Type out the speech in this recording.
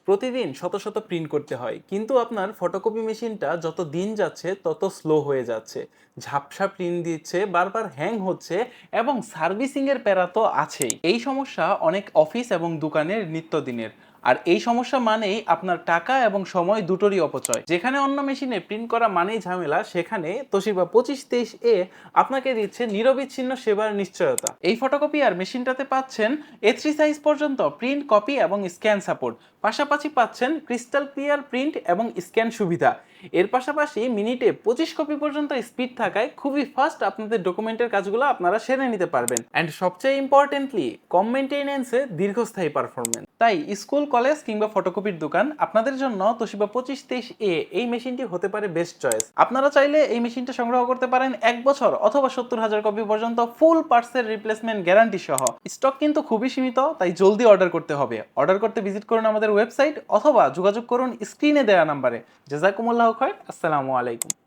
প্রতিদিন শত শত প্রিন্ট করতে হয়, কিন্তু আপনার ফটোকপি মেশিনটা যত দিন যাচ্ছে তত স্লো হয়ে যাচ্ছে। ঝাপসা প্রিন্ট দিচ্ছে, বারবার হ্যাং হচ্ছে এবং সার্ভিসিং এর প্যারা তো আছেই। এই সমস্যা অনেক অফিস এবং দোকানের নিত্যদিনের। আর এই সমস্যা মানেই আপনার টাকা এবং সময় দুটোরই অপচয়। যেখানে অন্য মেশিনে প্রিন্ট করা মানেই ঝামেলা, সেখানে তোশিবা 2523 আপনাকে দিচ্ছে নিরবিচ্ছিন্ন সেবার নিশ্চয়তা। এই ফটোকপি আর মেশিনটাতে পাচ্ছেন A3 সাইজ পর্যন্ত প্রিন্ট, কপি এবং স্ক্যান সাপোর্ট। পাশাপাশি পাচ্ছেন ক্রিস্টাল ক্লিয়ার প্রিন্ট এবং স্ক্যান সুবিধা। এর পাশাপাশি মিনিটে 25 কপি পর্যন্ত স্পিড থাকায় খুবই ফাস্ট আপনাদের ডকুমেন্টের কাজগুলো আপনারা সেরে নিতে পারবেন। অ্যান্ড সবচেয়ে ইম্পর্টেন্টলি, কম মেনটেনেন্সে দীর্ঘস্থায়ী পারফরমেন্স। তাই স্কুল, কলেজ কিংবা ফটোকপির দোকান, আপনাদের জন্য তোশিবা 2523 এই মেশিনটি হতে পারে বেস্ট চয়েস। আপনারা চাইলে এই মেশিনটা সংগ্রহ করতে পারেন 1 বছর অথবা 70,000 কপি পর্যন্ত ফুল পার্টসের রিপ্লেসমেন্ট গ্যারান্টি সহ। স্টক কিন্তু খুবই সীমিত, তাই জলদি অর্ডার করতে হবে। অর্ডার করতে ভিজিট করুন আমাদের ওয়েবসাইট অথবা যোগাযোগ করুন স্ক্রিনে দেওয়া নাম্বারে। জাযাকুমুল্লাহু খাইর। আসসালামু আলাইকুম।